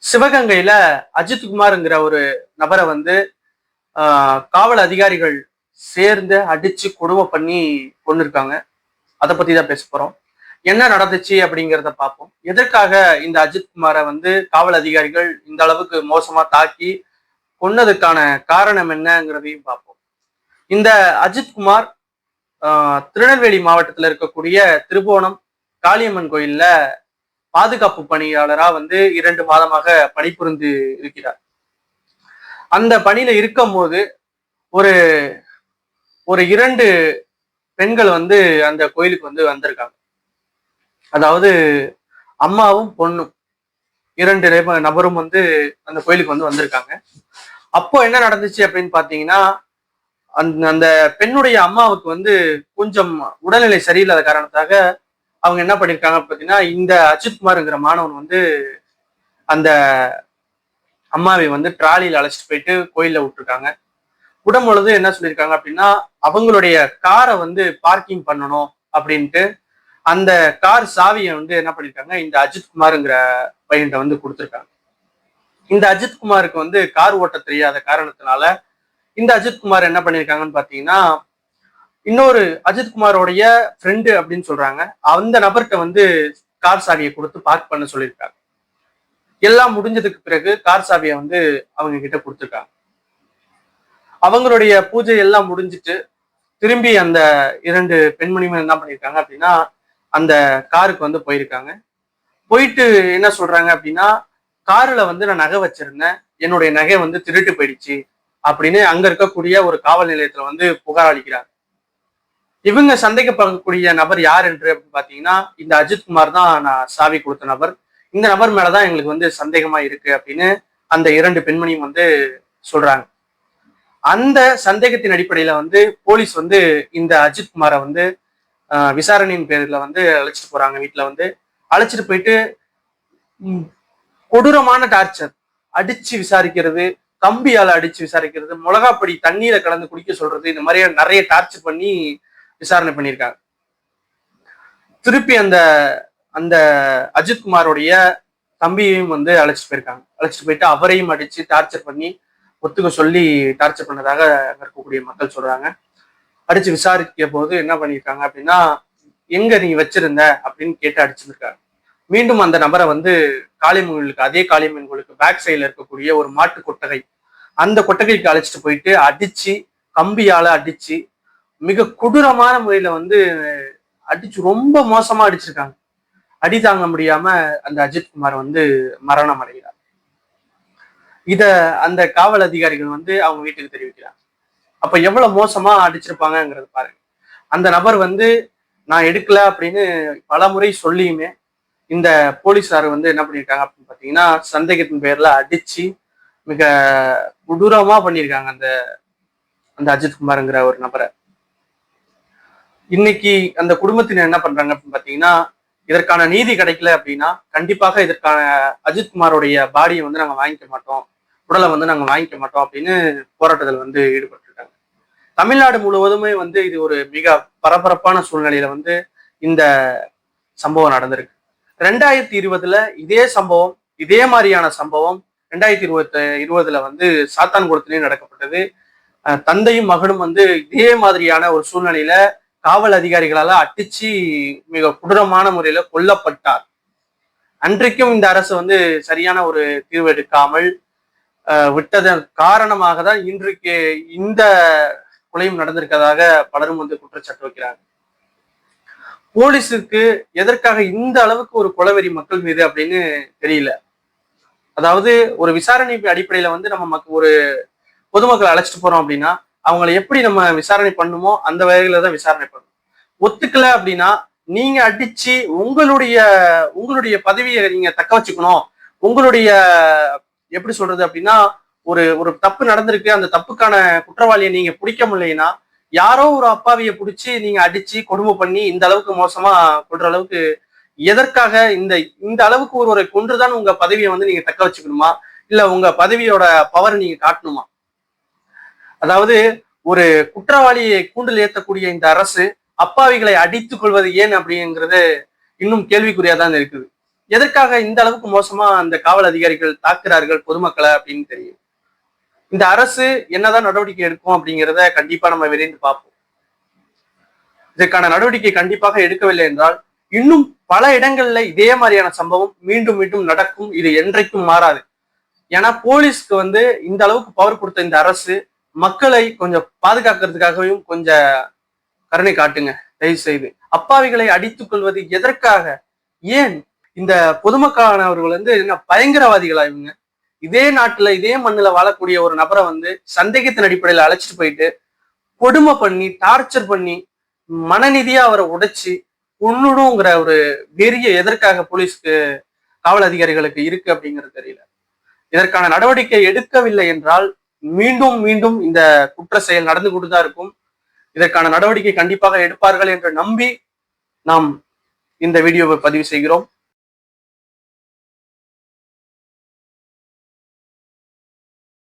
சிவகங்கையில அஜித்குமார்ங்கிற ஒரு நபரை வந்து காவல் அதிகாரிகள் சேர்ந்து அடிச்சு கொடுமை பண்ணி கொண்டிருக்காங்க. அதை பத்தி தான் பேச போறோம். என்ன நடந்துச்சு அப்படிங்கிறத பார்ப்போம். எதற்காக இந்த அஜித்குமாரை வந்து காவல் அதிகாரிகள் இந்த அளவுக்கு மோசமா தாக்கி கொன்னதுக்கான காரணம் என்னங்கிறதையும் பார்ப்போம். இந்த அஜித்குமார் திருநெல்வேலி மாவட்டத்தில் இருக்கக்கூடிய திருபுவனம் காளியம்மன் கோயில்ல பாதுகாப்பு பணியாளரா வந்து 2 மாதமாக பணிபுரிந்து இருக்கிறார். அந்த பணியில இருக்கும் போது ஒரு ஒரு 2 பெண்கள் வந்து அந்த கோயிலுக்கு வந்து வந்திருக்காங்க. அதாவது அம்மாவும் பொண்ணும் 2 நபரும் வந்து அந்த கோயிலுக்கு வந்து வந்திருக்காங்க. அப்போ என்ன நடந்துச்சு அப்படின்னு பாத்தீங்கன்னா, அந்த பெண்ணுடைய அம்மாவுக்கு வந்து கொஞ்சம் உடல்நிலை சரியில்லாத காரணத்தாக அவங்க என்ன பண்ணிருக்காங்க பாத்தீங்கன்னா, இந்த அஜித்குமார்ங்கிற மாணவன் வந்து அந்த அம்மாவை வந்து டிராலியில அழைச்சிட்டு போயிட்டு கோயில்ல விட்டுருக்காங்க. விடும் பொழுது என்ன சொல்லியிருக்காங்க அப்படின்னா, அவங்களுடைய காரை வந்து பார்க்கிங் பண்ணணும் அப்படின்ட்டு அந்த கார் சாவியை வந்து என்ன பண்ணிருக்காங்க, இந்த அஜித்குமார்ங்கிற பையன்கிட்ட வந்து கொடுத்துருக்காங்க. இந்த அஜித்குமாருக்கு வந்து கார் ஓட்ட தெரியாத காரணத்தினால இந்த அஜித்குமார் என்ன பண்ணிருக்காங்கன்னு பாத்தீங்கன்னா, இன்னொரு அஜித்குமாரோடைய ஃப்ரெண்டு அப்படின்னு சொல்றாங்க, அந்த நபர்கிட்ட வந்து கார் சாவியை கொடுத்து பார்க் பண்ண சொல்லியிருக்காங்க. எல்லாம் முடிஞ்சதுக்கு பிறகு கார் சாவியை வந்து அவங்க கிட்ட கொடுத்துருக்காங்க. அவங்களுடைய பூஜை எல்லாம் முடிஞ்சிட்டு திரும்பி அந்த 2 பெண்மணிகள் என்ன பண்ணிருக்காங்க அப்படின்னா, அந்த காருக்கு வந்து போயிருக்காங்க. போயிட்டு என்ன சொல்றாங்க அப்படின்னா, காருல வந்து நான் நகை வச்சிருந்தேன், என்னுடைய நகை வந்து திருட்டு போயிடுச்சு அப்படின்னு அங்க இருக்கக்கூடிய ஒரு காவல் நிலையத்துல வந்து புகார் அளிக்கிறாங்க. இவங்க சந்தேகப்படக்கூடிய நபர் யார் என்று பாத்தீங்கன்னா, இந்த அஜித்குமார் தான் நான் சாவி கொடுத்த நபர். இந்த நபர் மேலதான் எங்களுக்கு வந்து சந்தேகமா இருக்கு அப்படின்னு அந்த 2 பெண்மணியும் வந்து சொல்றாங்க. அந்த சந்தேகத்தின் அடிப்படையில வந்து போலீஸ் வந்து இந்த அஜித்குமாரை வந்து விசாரணையின் பேர்ல வந்து அழைச்சிட்டு போறாங்க. வீட்டுல வந்து அழைச்சிட்டு போயிட்டு கொடூரமான டார்ச்சர், அடிச்சு விசாரிக்கிறது, கம்பியால அடிச்சு விசாரிக்கிறது, மிளகாப்பொடி தண்ணீரை கலந்து குடிக்க சொல்றது, இந்த மாதிரி நிறைய டார்ச்சர் பண்ணி விசாரணை பண்ணியிருக்காங்க. திருப்பி அந்த அந்த அஜித்குமாரோடைய தம்பியையும் வந்து அழைச்சிட்டு போயிருக்காங்க. அழைச்சிட்டு போயிட்டு அவரையும் அடிச்சு டார்ச்சர் பண்ணி ஒத்துக்க சொல்லி டார்ச்சர் பண்ணதாக அங்க இருக்கக்கூடிய மக்கள் சொல்றாங்க. அடிச்சு விசாரிக்க போது என்ன பண்ணியிருக்காங்க அப்படின்னா, எங்க நீ வச்சிருந்த அப்படின்னு கேட்டு அடிச்சிருக்காங்க. மீண்டும் அந்த நபரை வந்து காளியம்மனுக்கு, அதே காளியம்மன் கோயிலுக்கு பேக் சைட்ல இருக்கக்கூடிய ஒரு மாட்டு கொட்டகை, அந்த கொட்டகைக்கு அழைச்சிட்டு போயிட்டு அடிச்சு, கம்பியால அடிச்சு, மிக கொடூரமான முறையில வந்து அடிச்சு ரொம்ப மோசமா அடிச்சிருக்காங்க. அடி தாங்க முடியாம அந்த அஜித்குமார் வந்து மரணம் அடைகிறார். இத அந்த காவல் அதிகாரிகள் வந்து அவங்க வீட்டுக்கு தெரிவிக்கிறாங்க. அப்ப எவ்வளவு மோசமா அடிச்சிருப்பாங்கிறது பாருங்க. அந்த நபர் வந்து நான் எடுக்கல அப்படின்னு பல முறை சொல்லியுமே இந்த போலீஸார் வந்து என்ன பண்ணிருக்காங்க அப்படின்னு பாத்தீங்கன்னா, சந்தேகத்தின் பேர்ல அடிச்சு மிக கொடூரமா பண்ணியிருக்காங்க அந்த அந்த அஜித்குமார்ங்கிற ஒரு நபரை. இன்னைக்கு அந்த குடும்பத்தினர் என்ன பண்றாங்க அப்படின்னு பாத்தீங்கன்னா, இதற்கான நீதி கிடைக்கல அப்படின்னா கண்டிப்பாக இதற்கான அஜித்குமாரோடைய பாடியை வந்து நாங்க வாங்கிக்க மாட்டோம், உடலை வந்து நாங்க வாங்கிக்க மாட்டோம் அப்படின்னு போராட்டத்தில் வந்து ஈடுபட்டிருக்காங்க. தமிழ்நாடு முழுவதுமே வந்து இது ஒரு மிக பரபரப்பான சூழ்நிலையில வந்து இந்த சம்பவம் நடந்திருக்கு. 2020 இதே சம்பவம், இதே மாதிரியான சம்பவம் 2020 வந்து சாத்தான்குளத்திலையும் நடக்கப்பட்டது. தந்தையும் மகனும் வந்து இதே மாதிரியான ஒரு சூழ்நிலையில காவல் அதிகாரிகளால அடிச்சு மிக கொடூரமான முறையில கொல்லப்பட்டார். அன்றைக்கும் இந்த அரசு வந்து சரியான ஒரு தீர்வு எடுக்காமல் விட்டதன் காரணமாக தான் இன்றைக்கு இந்த கொலையும் நடந்திருக்கதாக பலரும் வந்து குற்றச்சாட்டு வைக்கிறாங்க. போலீஸுக்கு எதற்காக இந்த அளவுக்கு ஒரு கொலவெறி மக்கள் மீது அப்படின்னு தெரியல. அதாவது ஒரு விசாரணை அடிப்படையில வந்து நம்ம ஒரு பொதுமக்களை அழைச்சிட்டு போறோம் அப்படின்னா அவங்களை எப்படி நம்ம விசாரணை பண்ணுமோ அந்த வகையில தான் விசாரணை பண்ணணும். ஒத்துக்கல அப்படின்னா நீங்க அடிச்சு உங்களுடைய பதவியை நீங்க தக்க வச்சுக்கணும். உங்களுடைய எப்படி சொல்றது அப்படின்னா, ஒரு தப்பு நடந்திருக்கு, அந்த தப்புக்கான குற்றவாளியை நீங்க பிடிக்க முடியலைன்னா யாரோ ஒரு அப்பாவியை பிடிச்சி நீங்க அடிச்சு கொடுமை பண்ணி இந்த அளவுக்கு மோசமா கொள்ற அளவுக்கு எதற்காக இந்த அளவுக்கு ஒருவரை கொன்றுதான் உங்க பதவியை வந்து நீங்க தக்க வச்சுக்கணுமா, இல்ல உங்க பதவியோட பவர் நீங்க காட்டணுமா? அதாவது ஒரு குற்றவாளியை கூண்டில் ஏற்றக்கூடிய இந்த அரசு அப்பாவிகளை அடித்துக் கொள்வது ஏன் அப்படிங்கிறது இன்னும் கேள்விக்குறியாதான் இருக்குது. எதற்காக இந்த அளவுக்கு மோசமா அந்த காவல் அதிகாரிகள் தாக்குறார்கள் பொதுமக்களை அப்படின்னு தெரியும். இந்த அரசு என்னதான் நடவடிக்கை எடுக்கும் அப்படிங்கிறத கண்டிப்பா நம்ம விரைந்து பார்ப்போம். இதற்கான நடவடிக்கை கண்டிப்பாக எடுக்கவில்லை என்றால் இன்னும் பல இடங்கள்ல இதே மாதிரியான சம்பவம் மீண்டும் மீண்டும் நடக்கும். இது என்றைக்கும் மாறாது. ஏன்னா போலீஸ்க்கு இந்த அளவுக்கு பவர் கொடுத்த இந்த அரசு மக்களை கொஞ்சம் பாதுகாக்கிறதுக்காகவும் கொஞ்சம் கருணை காட்டுங்க தயவு செய்து. அப்பாவிகளை அடித்துக் கொள்வது எதற்காக? ஏன் இந்த பொதுமக்களானவர்கள் என்ன பயங்கரவாதிகளா இவங்க? இதே நாட்டுல இதே மண்ணுல வாழக்கூடிய ஒரு நபரை சந்தேகத்தின் அடிப்படையில அழைச்சிட்டு போயிட்டு கொடுமை பண்ணி டார்ச்சர் பண்ணி மனநிதியா அவரை உடைச்சு கொன்னுடுங்கிற ஒரு வெறிய எதற்காக போலீஸ்க்கு காவல் அதிகாரிகளுக்கு இருக்கு அப்படிங்கிறது தெரியல. இதற்கான நடவடிக்கை எடுக்கவில்லை என்றால் மீண்டும் மீண்டும் இந்த குற்ற செயல் நடந்து கொண்டுதான் இருக்கும். இதற்கான நடவடிக்கை கண்டிப்பாக எடுப்பார்கள் என்று நம்பி நாம் இந்த வீடியோவை பதிவு செய்கிறோம்.